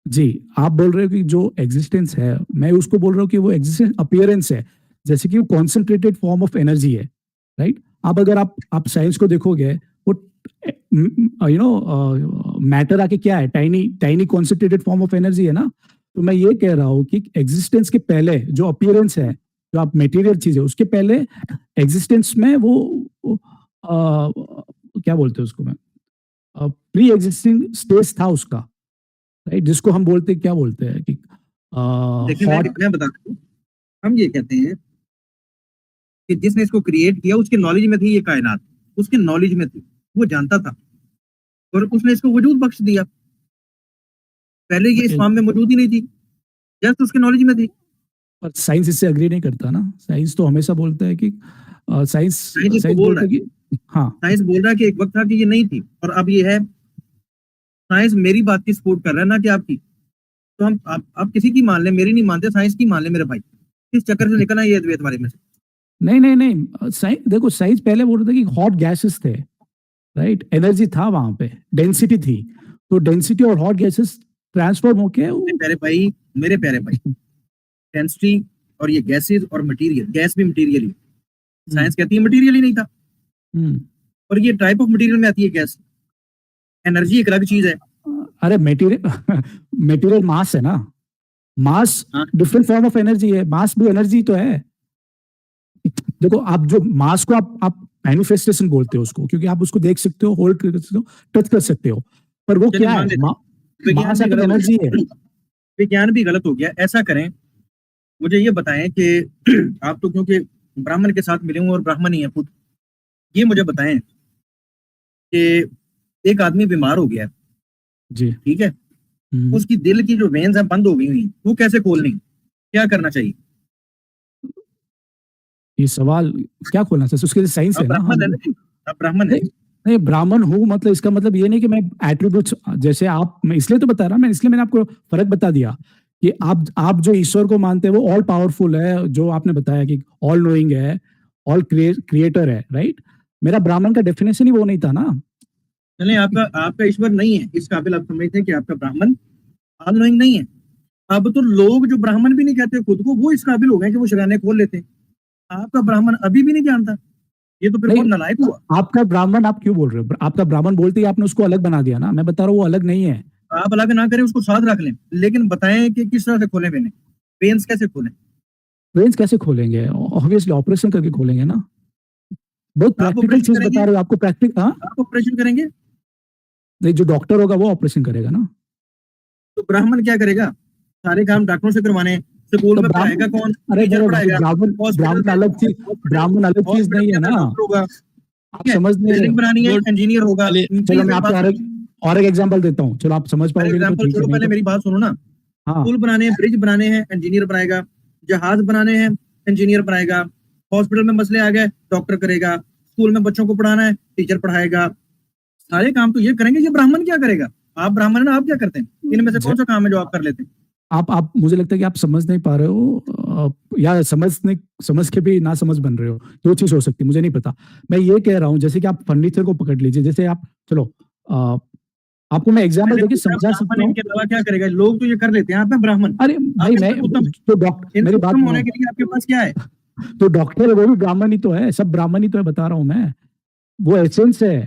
S2: जी, आप बोल रहे हो कि जो एग्जिस्टेंस है, मैं उसको बोल रहा हूँ कि वो एग्जिस्टेंस अपीयरेंस है। जैसे कि वो कॉन्सेंट्रेटेड फॉर्म ऑफ एनर्जी है, राइट? अब अगर आप साइंस को देखोगे, वो मैटर आके क्या है? Tiny tiny concentrated form of energy है ना? तो मैं ये कह रहा हूँ कि एग्जिस्टेंस के पहले जो अपीयरेंस है, जो आप मटेरियल चीज है, उसके पहले एग्जिस्टेंस में वो क्या बोलते हैं उसको मैं प्री एग्जिस्टिंग स्टेज था उसका, राइट? जिसको हम बोलते क्या बोलते हैं कि
S3: देखिए
S2: हॉट।
S3: मैं बताता हूँ। हम ये कहते हैं कि जिसने इसको क्रिएट किया उसके नॉलेज में थी ये कायनात। उसके नॉलेज में थी। वो जानता था और उसने इसको वजूद बख्श दिया। पहले ये इस फॉर्म में मौजूद ही नहीं थी। जस्ट उसके नॉलेज में थी।
S2: पर साइंस इससे अग्री नहीं करता ना। साइंस तो हमेशा बोलता है कि साइंस
S3: साइंस इसको
S2: साइंस
S3: बोल
S2: बोलता
S3: रहा
S2: है
S3: है।
S2: कि हाँ।
S3: साइंस बोल रहा है कि एक वक्त था कि ये नहीं थी और अब ये है। साइंस मेरी बात की सपोर्ट कर रहा है ना कि आपकी। तो हम आप किसी की मान ले, मेरी नहीं मानते, साइंस की मान ले मेरे भाई। इस चक्कर से निकलना ये अद्वैत वाले में से।
S2: नहीं नहीं नहीं, साइंस देखो, साइंस पहले बोल रहा था कि हॉट गैसेस थे, राइट? एनर्जी था वहां पे, डेंसिटी थी। तो डेंसिटी और हॉट गैसेस ट्रांसफॉर्म होके
S3: मेरे प्यारे भाई, डेंसिटी और ये गैसेस और मटेरियल, गैस भी मटेरियल ही।
S2: हम्म,
S3: साइंस कहती है मटेरियल ही नहीं था।
S2: हम्म।
S3: और ये टाइप ऑफ मटेरियल में आती है गैस। एनर्जी एक अलग चीज है।
S2: अरे मटेरियल मटेरियल मास है ना। मास
S3: हाँ,
S2: डिफरेंट फॉर्म ऑफ एनर्जी है। मास भी एनर्जी तो है। देखो, आप जो मास को आप मैनिफेस्टेशन बोलते हो उसको, क्योंकि आप उसको देख सकते हो, होल्ड कर सकते हो, टच कर सकते हो। पर वो
S3: चलिए
S2: क्या
S3: मान
S2: है?
S3: लेते हैं विज्ञान
S2: मास
S3: भी
S2: आखिर
S3: गलत हो
S2: एनर्जी है।
S3: गया। विज्ञान भी गलत हो गया। ऐसा करें, मुझे ये बताएं कि आप तो क्योंकि ब्राह्मण के साथ मिले हुए और ब्राह्मण ही है खुद, ये मुझे बताएं कि एक आदमी बीमार हो गया है,
S2: जी।
S3: ठीक है?
S2: हम्म।
S3: उसकी दिल की जो वेन्स हैं बंद हो गई हुई हैं, वो कैसे खोलनी? क्या करना चाहिए?
S2: ये सवाल क्या खोलना चाहिए? उसके लिए साइंस
S3: आप
S2: है ना।
S3: ब्राह्मण है ना जी? आप ब्राह्मण है।
S2: नहीं नहीं, ब्राह्मण हूँ मतलब इसका मतलब ये नहीं कि मैं एट्रीब्यूट्स जैसे आप, मैं इसलिए तो बता रहा हूँ, मैं इसलिए मैंने आपको फर्क बता दिया कि आप जो ईश्वर को मानते हैं वो ऑल पावरफुल है, जो आपने बताया कि ऑल नोइंग है, ऑल क्रिएटर है, राइट? मेरा ब्राह्मण का डेफिनेशन ही वो नहीं था ना।
S3: चलें, आपका ईश्वर नहीं है इस काबिल, आप समझते हैं कि आपका ब्राह्मण ऑल नोइंग नहीं है। अब तो लोग जो ब्राह्मण भी नहीं कहते खुद को, वो इस काबिल हो गए कि वो शराने खोल लेते हैं। आपका ब्राह्मण अभी भी नहीं जानता, ये तो फिर
S2: नहीं,
S3: बहुत नालायक हुआ।
S2: आपका ब्राह्मण आप क्यों बोल रहे हो? आपका ब्राह्मण बोलते ही आपने उसको अलग बना दिया ना। मैं बता रहा हूँ वो अलग नहीं है।
S3: आप अलग ना करें, उसको साथ रख लें, लेकिन बताएं कि किस तरह से खोलें वेन्स कैसे खोलें।
S2: वेन्स कैसे खोलेंगे? ऑब्वियसली ऑपरेशन करके खोलेंगे ना। बहुत
S3: आप
S2: प्रैक्टिकल
S3: ऑपरेशन
S2: चीज
S3: करेंगे,
S2: बता रहे हो आपको। हाँ,
S3: आप ऑपरेशन करेंगे
S2: नहीं, जो डॉक्टर होगा वो ऑपरेशन करेगा ना।
S3: तो ब्राह्मण क्या करेगा? सारे काम डॉक्टरों से करवाने। स्कूल
S2: तो
S3: में पढ़ाएगा
S2: ब्राह्मण,
S3: कौन?
S2: अरे
S3: टीचर
S2: मेरे भाई,
S3: पढ़ाएगा।
S2: ब्राह्मण
S3: हॉस्पिटल
S2: ब्राह्मण
S3: में
S2: अलग चीज,
S3: हॉस्पिटल
S2: ब्राह्मण अलग चीज
S3: हॉस्पिटल
S2: नहीं
S3: के
S2: है
S3: अंदर
S2: ना।
S3: डॉक्टर होगा,
S2: आप
S3: ठीक है।
S2: समझ नहीं रहे
S3: बिल्डिंग
S2: हो।
S3: बनानी है,
S1: गुड।
S3: इंजीनियर होगा।
S1: चलिए
S2: चलो
S3: प्लीज
S2: मैं
S3: मेरी
S2: आपको
S3: बात सुनो।
S2: और एक एग्जांपल देता हूँ। चलो आप समझ
S3: पहले
S2: पाओगे तो
S3: एग्जाम्पल
S2: ठीक है,
S3: छोड़ो,
S2: नहीं
S3: पहले
S2: तो
S3: मेरी बात सुनो ना।
S2: हाँ।
S3: पुल बनाने हैं, ब्रिज बनाने हैं, इंजीनियर बनाएगा। जहाज बनाने हैं, इंजीनियर बनाएगा। हॉस्पिटल में मसले आ गए, डॉक्टर करेगा। स्कूल में बच्चों को पढ़ाना है, टीचर पढ़ाएगा। सारे काम तो ये करेंगे, ये ब्राह्मण क्या करेगा? आप ब्राह्मण है ना, आप क्या करते हैं? इनमें से कौन सा काम है जो आप कर लेते हैं?
S2: आप मुझे लगता है कि आप समझ नहीं पा रहे हो, या समझ के भी ना समझ बन रहे हो। दो चीज हो सकती है, मुझे नहीं पता। मैं ये कह रहा हूँ जैसे कि आप फर्नीचर को पकड़ लीजिए। जैसे आप, चलो आपको मैं एग्जांपल
S3: मैंने
S2: देके
S3: पूछा
S2: समझा सकता
S3: ब्राह्मण
S2: हूँ।
S3: इनके अलावा क्या करेगा? लोग तो ये कर लेते हैं, आप में ब्राह्मण।
S2: अरे भाई,
S3: आप
S2: मैं
S3: इसमें उत्तम,
S2: तो डॉक्टर,
S3: इन
S2: मेरी बात
S3: उत्तम
S2: सुनो।
S3: होने के लिए आपके पास क्या है?
S2: तो डॉक्टर है वो भी ब्राह्मण ही तो है, सब ब्राह्मण ही तो है, बता रहा हूँ मैं। वो एसेंस है।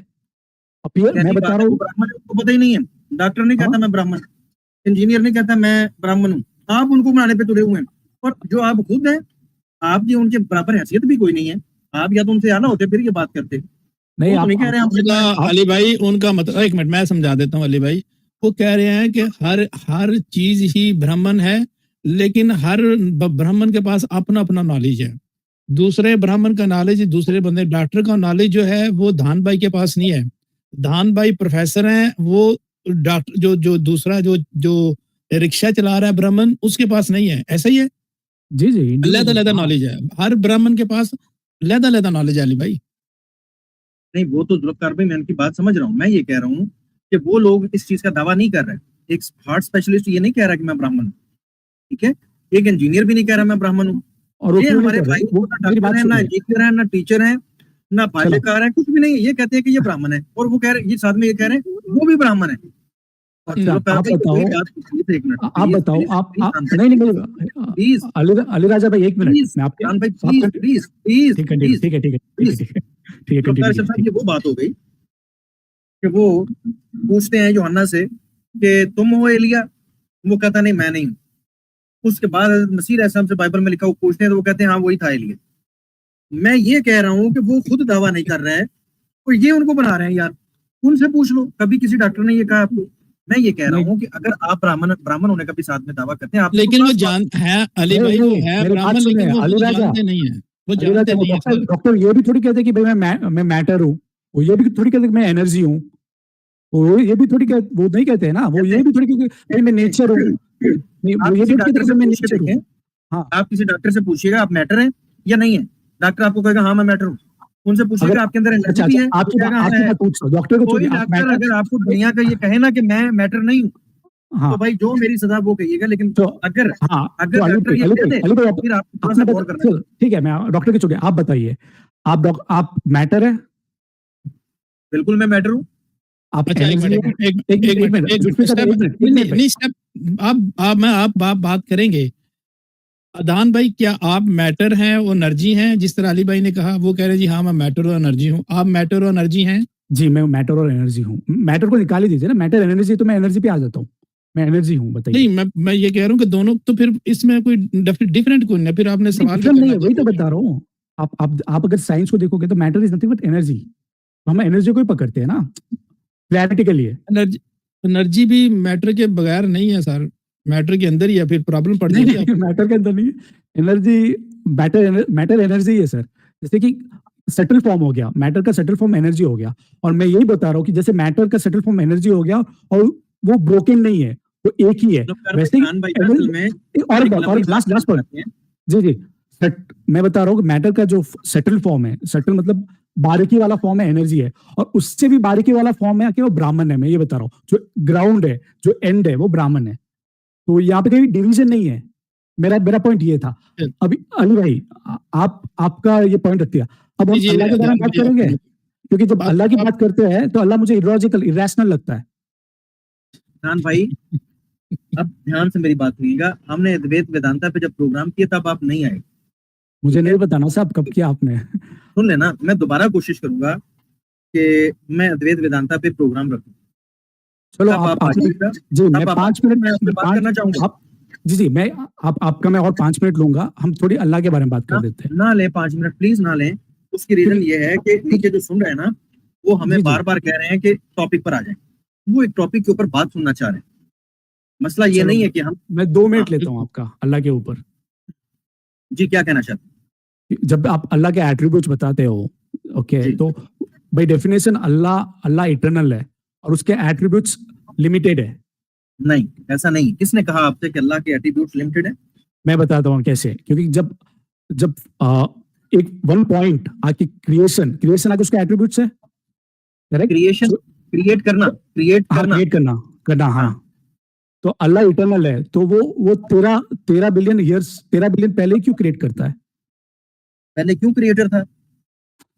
S2: अब ये मैं
S3: कैसी
S2: बता
S3: बात
S2: रहा
S3: है, वो
S2: हूँ।
S3: ब्राह्मण है, उसको पता ही नहीं है। डॉक्टर नहीं
S2: हाँ,
S3: कहता मैं ब्राह्मण, इंजीनियर नहीं कहता मैं ब्राह्मण हूँ। आप उनको बनाने पे तुले हुए हैं। और जो आप खुद हैं, आपकी उनके बराबर हैसियत भी कोई नहीं है। आप या तो उनसे आला होते फिर ये बात करते।
S2: नहीं,
S3: वो तो नहीं कह रहे हम
S1: उनका
S3: ब्राह्मण हैं।
S1: अली भाई, उनका मतलब, एक मिनट मैं समझा देता हूँ अली भाई। वो कह रहे हैं कि हर हर चीज ही ब्राह्मण है, लेकिन हर ब्राह्मण के पास अपना अपना नॉलेज है। दूसरे ब्राह्मण का नॉलेज, दूसरे बंदे डॉक्टर का नॉलेज जो है वो धान भाई के पास नहीं है। धान भाई प्रोफेसर हैं, वो डॉक्टर जो जो दूसरा जो जो रिक्शा चला रहा है ब्राह्मण, उसके पास नहीं है। ऐसा ही है,
S2: जी जी,
S1: अलग
S2: इंडिविजुअल,
S1: अलग
S2: हाँ।
S1: नॉलेज है हर ब्राह्मण के पास, अलग अलग नॉलेज है अली भाई।
S3: नहीं, वो तो जुल्फकार भाई, मैं उनकी बात समझ रहा हूँ। मैं ये कह रहा हूँ कि वो लोग इस चीज का दावा नहीं कर रहे। एक हार्ट स्पेशलिस्ट ये नहीं कह रहा कि मैं ब्राह्मण हूँ, ठीक है। एक इंजीनियर भी नहीं कह रहा मैं ब्राह्मण हूँ।
S2: और वो
S3: ये
S2: क्यों नहीं
S3: हमारे
S2: कर रहे?
S3: भाई
S2: वो
S3: ना
S2: मेरी
S3: डॉक्टर
S2: बात
S3: है, ना
S2: सुनिए।
S3: इंजीनियर है, ना टीचर है, ना
S2: चलो,
S3: भाष्यकार है, कुछ भी नहीं है। ये कहते हैं कि ये ब्राह्मण है, और वो कह रहे, ये साथ में ये कह रहे हैं वो भी ब्राह्मण है। और
S2: अच्छा,
S3: जुल्फकार
S2: आप
S3: भाई को वही
S2: बताओ।
S3: बात पूछिए, एक मिनट
S2: आप
S3: प्लीज
S2: बताओ।
S3: प्लीज
S2: आप
S3: प्लीज
S2: नहीं नहीं
S3: प्लीज
S2: अली अली राजा भाई, एक मिनट।
S3: प्लीज
S2: मैं आपके
S3: भाई,
S2: आप
S3: प्लीज प्लीज प्लीज
S2: ठीक है,
S3: प्लीज
S2: ठीक है, ठीक है, ठीक है,
S3: प्लीज।
S2: ठीक है, ठीक है,
S3: जुल्फकार
S2: कंटिन्यू कीजिए।
S3: साहब,
S2: ठीक।
S3: ये वो बात हो गई कि वो पूछते हैं यूहन्ना से कि तुम हो एलिया? वो कहता नहीं, मैं नहीं हूँ। उसके बाद मसीह अलैहिस्सलाम से बाइबल में लिखा, वो पूछते हैं तो वो कहते हैं हाँ वही था एलिया। मैं ये कह रहा हूँ कि वो खुद दावा नहीं कर रहा है, तो ये उनको बना रहे हैं यार। उनसे पूछ लो, कभी किसी डॉक्टर ने ये कहा आपको? मैं ये कह रहा
S2: नहीं,
S3: हूँ कि अगर आप ब्राह्मण ब्राह्मण होने का भी साथ में दावा करते हैं, आपकी तो
S1: लेकिन वो
S3: क्लास पास
S1: जान है अली
S2: नहीं,
S1: भाई, वो
S2: नहीं,
S1: है
S2: मेरी बात
S1: ब्राह्मण,
S2: सुनिए
S1: लेकिन वो
S2: अली
S1: खुद
S2: राजा।
S1: जानते नहीं है, वो
S2: अली
S1: जानते
S2: राजा, वो
S1: नहीं है
S2: डॉक्टर
S1: सर।
S2: डॉक्टर ये भी थोड़ी कहते कि भाई मैं मैटर हूँ। वो ये भी थोड़ी कहते कि मैं एनर्जी हूँ। वो ये भी थोड़ी वो नहीं कहते हैं ना। वो
S3: कहते
S2: ये भी थोड़ी कहते कि भाई मैं नेचर हूँ।
S3: हैं।
S2: नहीं, वो
S3: आप
S2: ये
S3: किसी
S2: थोड़ी कहते
S3: डॉक्टर
S2: कि
S3: से
S2: भाई मैं
S3: पूछ के
S2: नेचर हूँ।
S3: देखें,
S2: हाँ।
S3: आप किसी डॉक्टर से पूछिएगा आप मैटर हैं या नहीं है, डॉक्टर आपको कहेगा हाँ मैं मैटर हूँ। उनसे
S2: अगर
S3: पूछिएगा आपके अंदर एनर्जी
S2: अच्छा
S3: भी
S2: अच्छा,
S3: है, वो कहेगा हाँ
S2: आपकी
S3: है।
S2: बात पूछ लो, डॉक्टर को छोड़िए।
S3: कोई
S2: आप
S3: डॉक्टर अगर आपको
S2: मैटर,
S3: दुनिया का ये कहे ना कि मैं मैटर नहीं हूँ,
S2: हाँ,
S3: तो भाई जो मेरी सजा वो कहिएगा। लेकिन
S2: तो
S3: अगर
S2: हाँ,
S3: अगर
S2: तो
S3: डॉक्टर ये कह दे,
S2: अली भाई,
S3: फिर आप थोड़ा सा
S2: आपने
S3: गौर
S2: बता,
S3: करना।
S2: चलो ठीक है, मैं डॉक्टर के छोड़िए, आप बताइए। आप मैटर है?
S3: बिल्कुल मैं मैटर हूँ।
S2: आप
S1: अच्छा एक
S2: एनर्जी
S1: मिनट, एक
S2: है?
S1: मिनट, एक
S2: एक मिनट,
S1: एक
S2: एक
S1: मिनट,
S2: मिनट,
S1: एक मिनट
S2: जुल्फिकार
S1: स्टेप,
S2: भाई, एक मिनट,
S1: नहीं
S2: एक
S1: नहीं
S2: मिनट भाई।
S1: नहीं स्टेप। आप बात करेंगे। अदान भाई, क्या आप मैटर हैं और एनर्जी हैं? जिस तरह अली भाई ने कहा, वो कह रहे जी हाँ मैं मैटर और एनर्जी हूँ। आप मैटर और एनर्जी हैं?
S2: जी, मैं मैटर और एनर्जी हूँ। मैटर को निकाल ही दीजिए ना। मैटर एनर्जी, तो मैं एनर्जी पे आ जाता हूँ। मैं एनर्जी हूँ, बताइए।
S1: नहीं, मैं ये कह रहा हूँ कि दोनों, तो फिर इसमें कोई डिफरेंट क्यों नहीं? फिर आपने
S2: नहीं,
S1: सवाल क्यों
S2: डिफरेंट नहीं
S1: करना
S2: है, वही तो
S1: चाहते
S2: बता रहा हूँ। आप अगर साइंस को देखोगे तो matter is nothing but energy. तो हम एनर्जी को ही पकड़ते हैं ना, क्लैरिटी के लिए।
S1: एनर्जी? एनर्जी भी मैटर के बगैर नहीं है सर, मैटर के अंदर ही है, फिर प्रॉब्लम पड़
S2: नहीं
S1: जाएगी
S2: नहीं,
S1: आपको।
S2: मैटर के अंदर नहीं है एनर्जी। मैटर एनर्जी है सर। जैसे कि सेटल फॉर्म हो गया, मैटर का सेटल फॉर्म एनर्जी हो गया। और मैं यही बता रहा हूँ कि जैसे मैटर का सेटल फॉर्म एनर्जी हो गया, और वो ब्रोकन नहीं है, वो एक ही है।
S3: जुल्फकार भाई,
S2: वैसे ही
S3: खान भाई असल में
S2: और
S3: एक लंबी बात
S2: लास्ट लास्ट
S3: करना
S2: पॉइंट।
S3: चाहते हैं।
S2: जी जी, मैं बता रहा हूँ कि मैटर का जो सेटल फॉर्म है, सेटल मतलब बारीकी वाला फॉर्म है, एनर्जी है। और उससे भी बारीकी वाला फॉर्म है कि वो ब्राह्मण है। मैं ये बता रहा हूँ, जो ग्राउंड है, जो एंड है, वो ब्राह्मण है। तो यहाँ पे कोई डिवीजन नहीं है। मेरा मेरा पॉइंट ये था। अभी अली भाई, आपका ये पॉइंट रख दिया। अब हम
S1: जी
S2: अल्लाह के बारे में
S1: अदान
S2: बात
S1: भाई,
S2: करेंगे, क्योंकि जब अल्लाह की बात करते हैं तो अल्लाह मुझे इलॉजिकल, इरेशनल लगता है।
S3: खान भाई, अब ध्यान से मेरी बात सुनिएगा। हमने अद्वैत वेदांता पे जब प्रोग्राम किया तब आप नहीं आए।
S2: मुझे
S3: ठीक है,
S2: नहीं बताना साहब कब किया आपने।
S3: सुन लेना, मैं दोबारा कोशिश करूंगा कि मैं अद्वैत वेदांता पे प्रोग्राम रखूं,
S2: चलो
S3: तब आप आ जाइएगा,
S2: जी, मैं
S3: तब आप
S2: 5
S3: मैं
S2: मिनट,
S3: आपसे बात करना चाहूंगा।
S2: आप जी, मैं आपका मैं और 5 मिनट लूंगा, हम थोड़ी अल्लाह के बारे में बात कर
S3: ना,
S2: देते हैं।
S3: ना ले 5 मिनट, प्लीज ना लें। उसकी रीजन
S2: क्योंकि
S3: ये है कि नीचे जो सुन रहे हैं ना, वो हमें
S2: जी,
S3: बार बार कह रहे हैं कि टॉपिक पर आ जाए। वो एक टॉपिक के ऊपर बात सुनना चाह रहे हैं। मसला ये
S2: चलो
S3: नहीं है कि हम,
S2: मैं 2
S3: हाँ
S2: मिनट लेता हूँ आपका अल्लाह के ऊपर।
S3: जी, क्या कहना चाहते
S2: जब आप अल्लाह के एट्रीब्यूट्स बताते हो, ओके,
S3: हैं? जी,
S2: तो बाय डेफिनेशन अल्लाह इटर्नल है और उसके एट्रीब्यूट्स लिमिटेड है।
S3: नहीं, ऐसा नहीं। किसने कहा आपसे कि अल्लाह के एट्रीब्यूट्स लिमिटेड है?
S2: मैं बताता हूँ कैसे, क्योंकि जब जब एक वन पॉइंट आके क्रिएशन आके उसके एट्रीब्यूट्स है, करेक्ट?
S3: क्रिएशन, क्रिएट करना, क्रिएट
S2: हाँ,
S3: करना।
S2: क्रिएट करना हाँ।
S3: हाँ,
S2: तो अल्लाह इटर्नल है, तो वो 13 बिलियन ईयर्स, 13 बिलियन पहले क्यों क्रिएट करता है?
S3: पहले क्यों क्रिएटर था?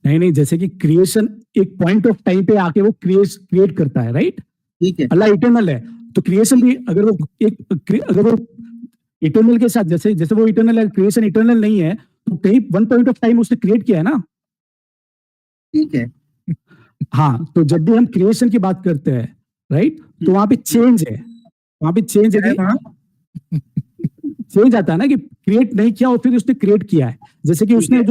S2: नहीं, जैसे कि क्रिएशन एक पॉइंट ऑफ टाइम पे आके वो क्रिएट करता है, राइट?
S3: ठीक है,
S2: अल्लाह इटर्नल है, तो क्रिएशन भी अगर वो इटर्नल के साथ, जैसे जैसे वो इटर्नल है, क्रिएशन इटर्नल नहीं है, तो कहीं वन पॉइंट ऑफ टाइम उसने क्रिएट किया है ना।
S3: ठीक है।
S2: हाँ, तो जब भी हम क्रिएशन की बात करते हैं, राइट, तो वहां पे चेंज है, वहां पे चेंज है
S3: क्या है
S2: कि
S3: वहाँ?
S2: चेंज आता है ना, कि क्रिएट नहीं किया और फिर उसने क्रिएट किया है। जैसे कि
S3: ठीक
S2: उसने
S3: है,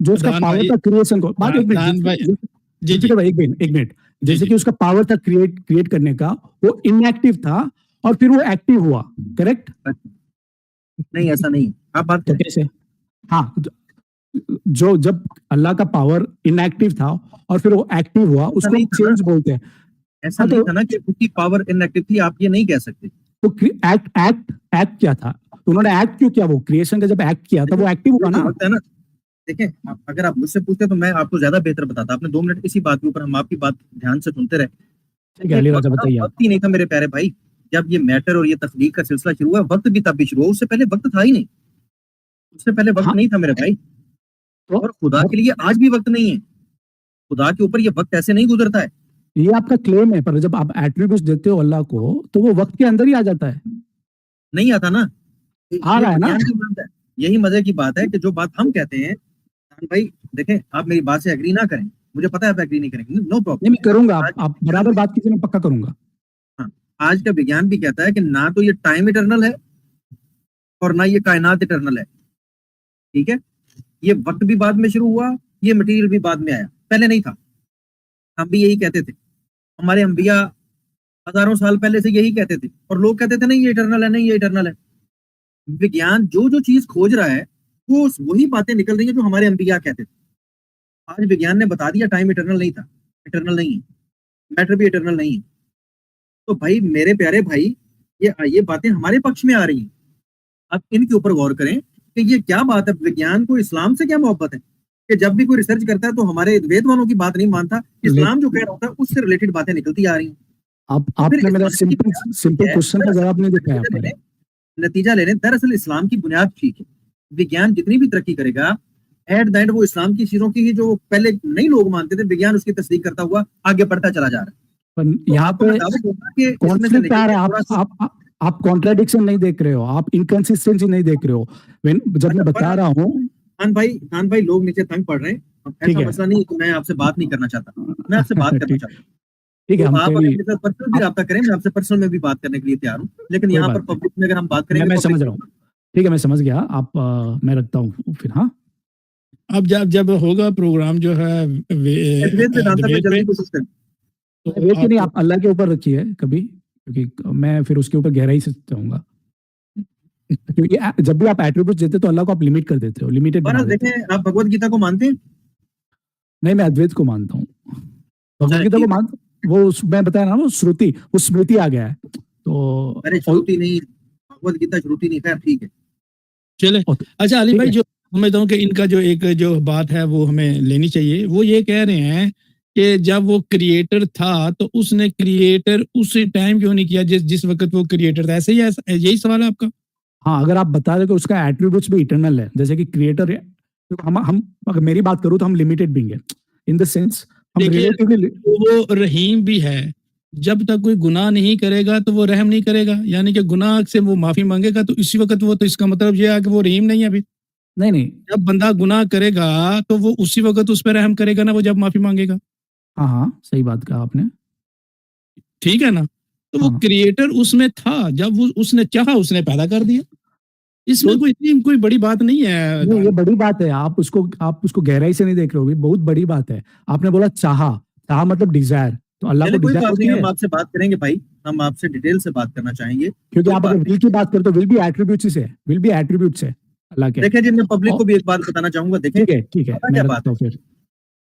S2: जो उसका
S1: दान
S2: पावर
S1: भाई,
S2: था क्रिएशन को, बात एक
S1: दान भाई,
S2: मिनट,
S1: जी जी
S2: एक मिनट,
S1: जी
S2: जैसे
S1: जी।
S2: कि उसका पावर था क्रिएट करने का, वो इनएक्टिव था और फिर वो एक्टिव हुआ, करेक्ट?
S3: नहीं, ऐसा नहीं। आप बात
S2: तो
S3: करें।
S2: कैसे? हाँ, जो जब अल्लाह का पावर इनएक्टिव था और फिर वो एक्टिव हुआ,
S3: ऐसा
S2: उसको
S3: नहीं
S2: हम
S3: था ना,
S2: चेंज बोलते हैं।
S3: ऐसा
S2: हाँ,
S3: नहीं था ना कि उसकी पावर इनएक्टिव थी, आप ये नहीं कह सकते।
S2: तो एक्ट क्या था? तो उन्होंने एक्ट क्यों किया? वो क्रिएशन का जब एक्ट किया था वो एक्टिव
S3: ये
S2: हुआ
S3: जो
S2: ना।
S3: वक्त है ना, देखें, अगर आप मुझसे पूछते तो मैं आपको ज्यादा बेहतर बताता। आपने 2 मिनट इसी बात के ऊपर, हम आपकी बात ध्यान से सुनते रहे।
S2: ठीक है,
S3: एक
S2: अली
S3: वक्त
S2: राजा
S3: था,
S2: बताइए आप।
S3: वक्त ही नहीं था मेरे प्यारे भाई। जब ये मैटर और ये तख्लीक का सिलसिला शुरू हुआ, वक्त भी तब भी शुरू हुआ। उससे पहले वक्त था ही नहीं। उससे पहले वक्त
S2: हाँ,
S3: नहीं था मेरे भाई।
S2: तो
S3: और खुदा के लिए आज भी वक्त नहीं है। खुदा के ऊपर ये वक्त ऐसे नहीं गुजरता है।
S2: ये आपका क्लेम है, पर जब आप एट्रीब्यूट्स देते हो अल्लाह को, तो वो वक्त के अंदर ही आ जाता है।
S3: नहीं आता ना।
S2: आ
S3: ये
S2: रहा है ना।
S3: विज्ञान की बात है। यही मजे की बात है कि जो बात हम कहते हैं, भाई देखें, आप मेरी बात से एग्री ना करें, मुझे पता है आप एग्री नहीं करेंगे, नो
S2: नहीं,
S3: प्रॉब्लम।
S2: मैं करूंगा,
S3: आज
S2: आप बराबर बात कीजिए, मैं पक्का करूंगा।
S3: हाँ, आज का विज्ञान भी कहता है कि ना तो ये टाइम इटर्नल है और ना ये कायनात इटर्नल है। ठीक है, ये वक्त भी बाद में शुरू हुआ, ये मटेरियल भी बाद में आया, पहले नहीं था। हम भी यही कहते थे, हमारे अंबिया हजारों साल पहले से यही कहते थे, और लोग कहते थे नहीं ये इटर्नल है, नहीं ये इटर्नल है। विज्ञान जो जो चीज खोज रहा है, वो वही बातें निकल रही है जो हमारे अंबिया कहते थे। आज विज्ञान ने बता दिया टाइम इटर्नल नहीं था, इटर्नल नहीं है, मैटर भी इटर्नल नहीं है। तो भाई मेरे प्यारे भाई, ये बातें हमारे पक्ष में आ रही हैं। आप इनके ऊपर गौर करें कि ये क्या बात है। विज्ञान को इस्लाम से क्या मोहब्बत है कि जब भी कोई रिसर्च करता है तो हमारे वेद वालों की बात नहीं मानता, इस्लाम जो कह रहा होता है उससे रिलेटेड बातें निकलती आ रही हैं। तो फिर
S2: आपने मेरा
S3: इस्लाम की
S2: सिंपल
S3: है,
S2: क्वेश्चन का जवाब नहीं दिया
S3: नतीजा ले
S2: आपने।
S3: लें, नतीजा ले लें। दरअसल इस्लाम की बुनियाद ठीक है। विज्ञान जितनी भी तरक्की करेगा, एट द एंड वो इस्लाम की चीजों की ही जो पहले नहीं लोग मानते थे, विज्ञान उसकी तस्दीक करता हुआ आगे बढ़ता चला जा रहा है।
S2: पर
S3: तो
S2: यहाँ
S3: आपको
S2: पे
S3: मैं दावा दूंगा कि इसमें से
S2: कॉन्फ्लिक्ट आ
S3: निकल के
S2: रहा है,
S3: थोड़ा सा
S2: आप कॉन्ट्राडिक्शन नहीं देख रहे हो, आप इनकंसिस्टेंसी नहीं देख रहे हो। जब मैं बता रहा हूँ,
S3: खान भाई, लोग नीचे तंग पड़ रहे हैं।
S2: ठीक
S3: ऐसा
S2: है,
S3: मसला नहीं कि मैं आपसे बात नहीं करना चाहता, मैं आपसे बात करना
S2: ठीक
S3: चाहता हूँ।
S2: ठीक है,
S3: तो
S2: हम
S3: आप अगर
S2: तेरी
S3: मेरे साथ पर्सनल भी
S2: आप
S3: रब्ता करें, मैं आपसे पर्सनल में भी बात करने के लिए तैयार हूँ, लेकिन
S2: कोई
S3: यहाँ पर
S2: बात नहीं,
S3: पब्लिक में अगर हम बात करेंगे,
S2: मैं
S3: पब्लिक
S2: समझ रहा हूँ। ठीक है, मैं समझ गया। आप मैं रखता हूँ फिर। हाँ,
S1: अब जब जब होगा प्रोग्राम जो है
S3: अद्वैत वेदांता पे
S1: अद्वैत पे,
S3: जल्दी कोशिश करें।
S1: तो
S2: वेट के नहीं,
S1: आप
S2: आप अल्लाह के ऊपर रखिए कभी, क्योंकि मैं फिर उसके ऊपर गहराई से जाऊंगा। क्योंकि जब भी आप एट्रीब्यूट्स देते हो तो अल्लाह को आप लिमिट कर देते हो, लिमिटेड बना
S3: बहरहाल
S2: देते हो।
S3: देखें, आप भगवत गीता को मानते हैं?
S2: नहीं, मैं अद्वैत को मानता हूँ, भगवत
S3: चलें,
S2: गीता को
S3: ठीक है।
S2: मान, मैं बताया ना, वो श्रुति, वो स्मृति आ गया है तो।
S3: अरे श्रुति नहीं, भगवत गीता श्रुति नहीं, खैर ठीक है।
S1: चले।
S2: और
S1: अच्छा अली
S2: ठीक
S1: भाई,
S2: है,
S1: जो समझता हूँ कि इनका जो एक जो बात है वो हमें लेनी चाहिए। वो ये कह रहे हैं कि जब वो क्रिएटर था तो उसने क्रिएटर उस टाइम क्यों नहीं किया जिस जिस वक्त वो क्रिएटर था? ऐसे ही यही सवाल है आपका?
S2: हाँ, अगर आप बता रहे कि उसका एट्रीब्यूट्स भी इटर्नल है, जैसे कि क्रिएटर है, तो हम अगर मेरी बात करूँ तो हम लिमिटेड बीइंग है, इन द सेंस हम
S1: देखिए,
S2: रिलेटिवली
S1: वो रहीम भी है। जब तक कोई गुनाह नहीं करेगा तो वो रहम नहीं करेगा, यानी कि गुनाह से वो माफी मांगेगा तो इसी वक्त वो, तो इसका मतलब ये है कि वो रहीम नहीं है अभी।
S2: नहीं, नहीं।
S1: जब बंदा गुनाह करेगा तो वो उसी वक्त उस पर रहम करेगा ना, वो जब माफी मांगेगा।
S2: हाँ, हाँ, सही बात कहा आपने।
S1: ठीक है ना? तो वो
S2: हाँ।
S1: क्रिएटर उसमें था, जब वो उसने चाहा उसने पैदा कर दिया। इसमें
S2: तो
S1: कोई इतनी कोई बड़ी बात नहीं है
S2: नहीं, ये
S1: दान।
S2: बड़ी बात है। आप उसको गहराई से नहीं देख रहे हो, ये बहुत बड़ी बात है। आपने बोला चाहा, चाहा मतलब डिज़ायर, तो अल्लाह को
S3: चलिए कोई
S2: डिज़ायर
S3: बात
S2: होती
S3: नहीं,
S2: है?
S3: हम आपसे बात करेंगे भाई, हम आपसे डिटेल से बात करना चाहेंगे।
S2: क्योंकि
S3: कोई
S2: आप
S3: बात
S2: अगर विल की बात करें तो विल भी एट्रिब्यूट्स ही से, विल भी एट्रिब्यूट्स है अल्लाह के।
S3: देखें जी, मैं पब्लिक
S2: और
S3: को भी एक बात बताना चाहूंगा। देखें,
S2: ठीक है,
S3: पता
S2: मैं
S3: क्या बात
S2: बताता
S3: है,
S2: हूँ फिर।